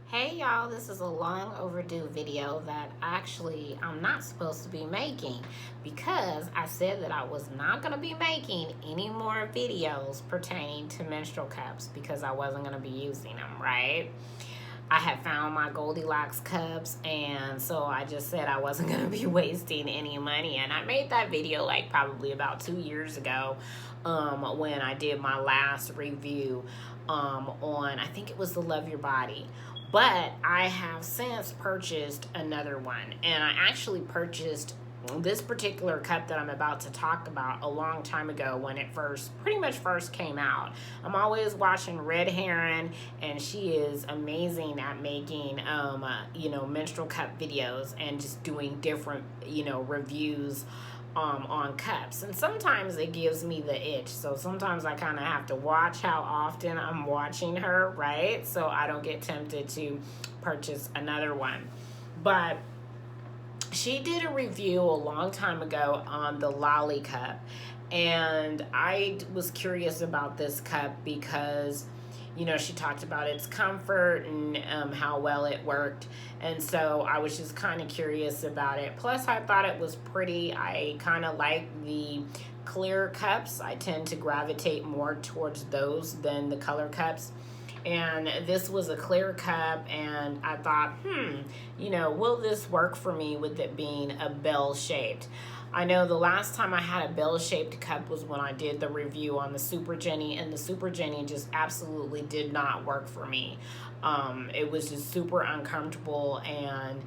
Hey y'all, this is a long overdue video that actually I'm not supposed to be making because I said that I was not going to be making any more videos pertaining to menstrual cups because I wasn't going to be using them, right? I had found my Goldilocks cups, and so I just said I wasn't going to be wasting any money. And I made that video like probably about 2 years ago when I did my last review on, I think it was the Love Your Body. But I have since purchased another one, and I actually purchased this particular cup that I'm about to talk about a long time ago when it pretty much first came out. I'm always watching Red Heron, and she is amazing at making, menstrual cup videos and just doing different, reviews on cups. And sometimes it gives me the itch. So sometimes I kind of have to watch how often I'm watching her, right? So I don't get tempted to purchase another one. But she did a review a long time ago on the Lali Cup, and I was curious about this cup because she talked about its comfort and how well it worked, and so I was just kind of curious about it. Plus I thought it was pretty. I kind of like the clear cups. I tend to gravitate more towards those than the color cups, and this was a clear cup, and I thought, will this work for me with it being a bell-shaped? I know the last time I had a bell-shaped cup was when I did the review on the Super Jenny, and the Super Jenny just absolutely did not work for me. It was just super uncomfortable, and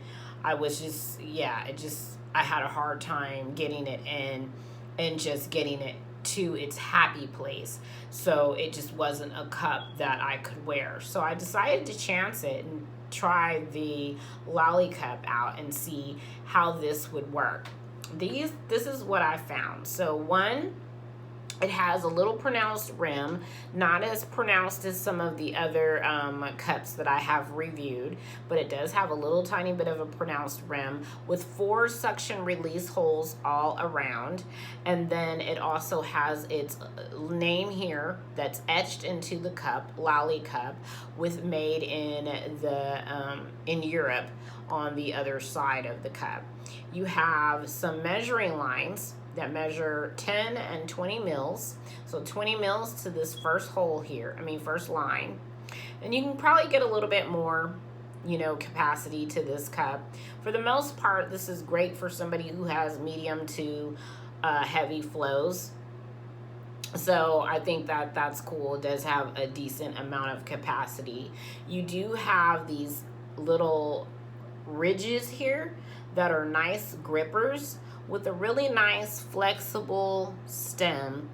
I was just, I had a hard time getting it in and just getting it to its happy place. So it just wasn't a cup that I could wear. So I decided to chance it and try the Lali Cup out and see how this would work. This is what I found. So one, it has a little pronounced rim, not as pronounced as some of the other cups that I have reviewed, but it does have a little tiny bit of a pronounced rim with 4 suction release holes all around. And then it also has its name here that's etched into the cup, Lali Cup, with made in Europe on the other side of the cup. You have some measuring lines that measure 10 and 20 mils. So 20 mils to this first hole here, first line. And you can probably get a little bit more, capacity to this cup. For the most part, this is great for somebody who has medium to heavy flows. So I think that that's cool. It does have a decent amount of capacity. You do have these little ridges here that are nice grippers with a really nice flexible stem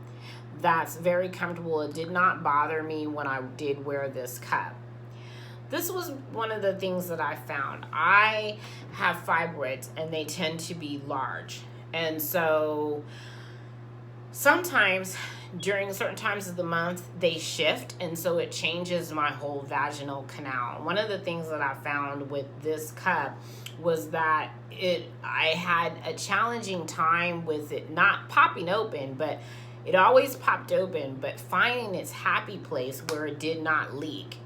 that's very comfortable. It did not bother me when I did wear this cup. This was one of the things that I found. I have fibroids, and they tend to be large. And so sometimes during certain times of the month they shift, and so it changes my whole vaginal canal. One of the things that I found with this cup was that I had a challenging time with it not popping open, but it always popped open, but finding its happy place where it did not leak.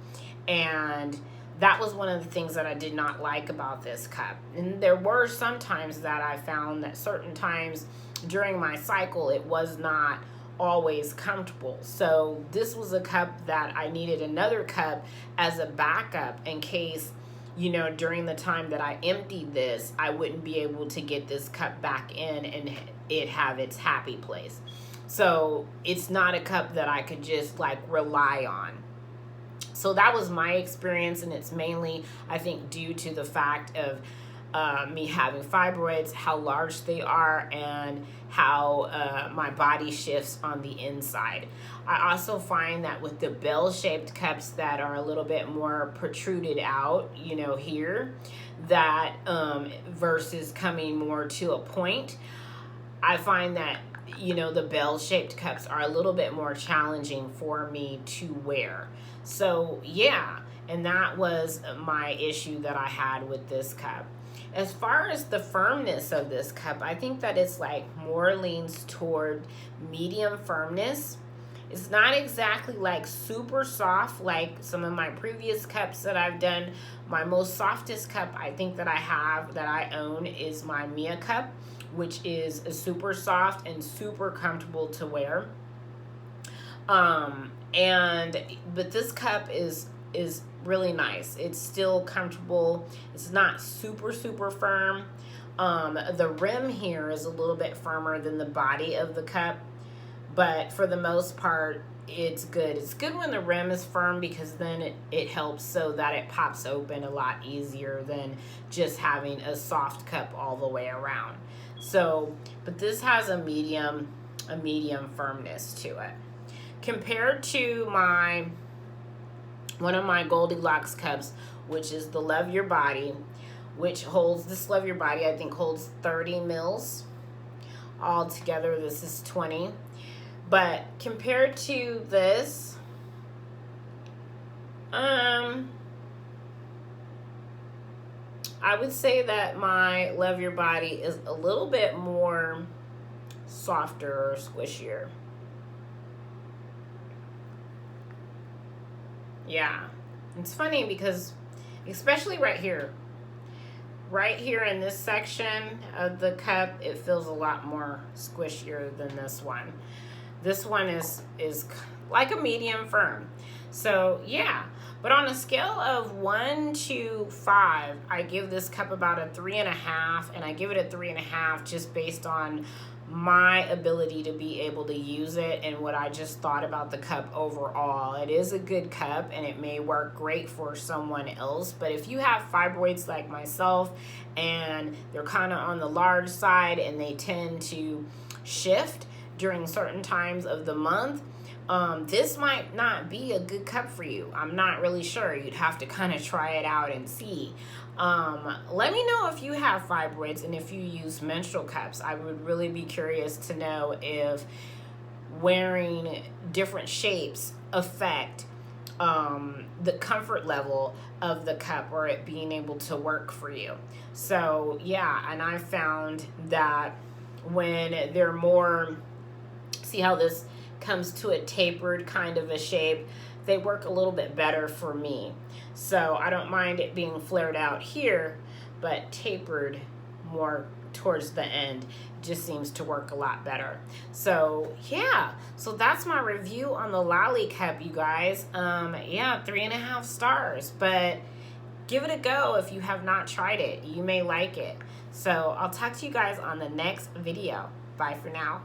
And that was one of the things that I did not like about this cup. And there were some times that I found that certain times during my cycle it was not always comfortable. So this was a cup that I needed another cup as a backup in case, during the time that I emptied this, I wouldn't be able to get this cup back in and it have its happy place. So it's not a cup that I could just rely on. So that was my experience, and it's mainly, I think, due to the fact of me having fibroids, how large they are, and how my body shifts on the inside. I also find that with the bell-shaped cups that are a little bit more protruded out, here, that versus coming more to a point, I find that, the bell-shaped cups are a little bit more challenging for me to wear. So, yeah, and that was my issue that I had with this cup. As far as the firmness of this cup, I think that it's more leans toward medium firmness. It's not exactly like super soft like some of my previous cups that I've done. My most softest cup I think that I have, that I own, is my Mia cup, which is a super soft and super comfortable to wear. But this cup is really nice. It's still comfortable. It's not super firm. The rim here is a little bit firmer than the body of the cup, but for the most part, it's good. It's good when the rim is firm, because then it helps so that it pops open a lot easier than just having a soft cup all the way around. So, but this has a medium firmness to it. Compared to one of my Goldilocks cups, which is the Love Your Body, which holds, this Love Your Body I think holds 30 mils. All together this is 20. But compared to this, I would say that my Love Your Body is a little bit more softer or squishier. Yeah, it's funny because especially right here in this section of the cup, it feels a lot more squishier than this one. This one is like a medium firm. So yeah, but on a scale of 1 to 5, I give this cup about a 3.5, and I give it a 3.5 just based on my ability to be able to use it and what I just thought about the cup overall. It is a good cup and it may work great for someone else, but if you have fibroids like myself and they're kind of on the large side and they tend to shift during certain times of the month, this might not be a good cup for you. I'm not really sure. You'd have to kind of try it out and see. Let me know if you have fibroids and if you use menstrual cups. I would really be curious to know if wearing different shapes affect the comfort level of the cup or it being able to work for you. So yeah, and I found that when they're more, see how this comes to a tapered kind of a shape, they work a little bit better for me. So I don't mind it being flared out here, but tapered more towards the end just seems to work a lot better. So yeah, so that's my review on the Lali Cup, you guys. Yeah, 3.5 stars, but give it a go if you have not tried it. You may like it. So I'll talk to you guys on the next video. Bye for now.